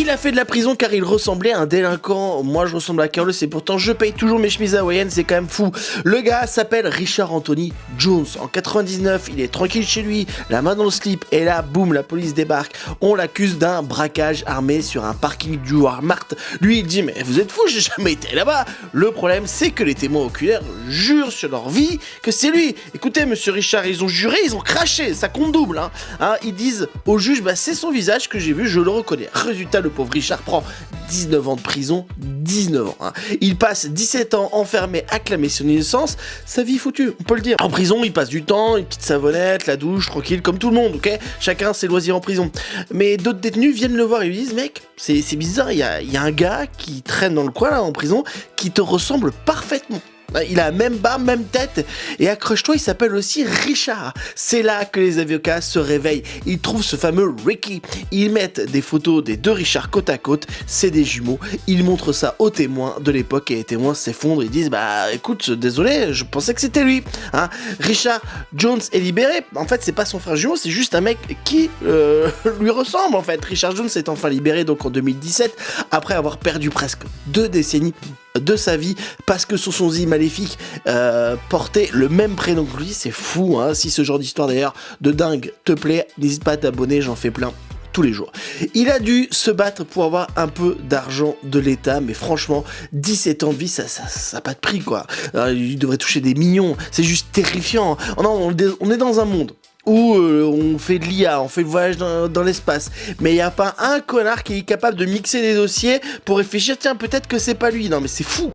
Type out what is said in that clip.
Il a fait de la prison car il ressemblait à un délinquant. Moi je ressemble à Carlos et pourtant je paye toujours mes chemises hawaïennes, c'est quand même fou. Le gars s'appelle Richard Anthony Jones. En 99, il est tranquille chez lui, la main dans le slip, et là, boum, la police débarque. On l'accuse d'un braquage armé sur un parking du Walmart. Lui il dit mais vous êtes fou, j'ai jamais été là-bas. Le problème c'est que les témoins oculaires jurent sur leur vie que c'est lui. Écoutez monsieur Richard, ils ont juré, ils ont craché, ça compte double. Ils disent au juge, c'est son visage que j'ai vu, je le reconnais. Résultat, le pauvre Richard prend 19 ans de prison, 19 ans. Il passe 17 ans enfermé, acclamé son innocence, sa vie foutue, on peut le dire. En prison, il passe du temps, une petite savonnette, la douche, tranquille, comme tout le monde, ok. Chacun ses loisirs en prison. Mais d'autres détenus viennent le voir et lui disent, mec, c'est bizarre, il y a un gars qui traîne dans le coin, là, en prison, qui te ressemble parfaitement. Il a la même barbe, même tête, et accroche-toi, il s'appelle aussi Richard. C'est là que les avocats se réveillent. Ils trouvent ce fameux Ricky. Ils mettent des photos des deux Richard côte à côte, c'est des jumeaux. Ils montrent ça aux témoins de l'époque et les témoins s'effondrent. Ils disent, écoute, désolé, je pensais que c'était lui. Richard Jones est libéré. En fait, c'est pas son frère jumeau, c'est juste un mec qui lui ressemble, en fait. Richard Jones est enfin libéré donc en 2017, après avoir perdu presque 2 décennies de sa vie parce que son sosie maléfique portait le même prénom que lui. C'est fou, si ce genre d'histoire d'ailleurs de dingue te plaît, n'hésite pas à t'abonner, j'en fais plein tous les jours. Il a dû se battre pour avoir un peu d'argent de l'État, mais franchement 17 ans de vie, ça a pas de prix quoi. Il devrait toucher des millions, c'est juste terrifiant. On est dans un monde où on fait de l'IA, on fait le voyage dans l'espace, mais il n'y a pas un connard qui est capable de mixer des dossiers pour réfléchir, tiens, peut-être que c'est pas lui. Non mais c'est fou.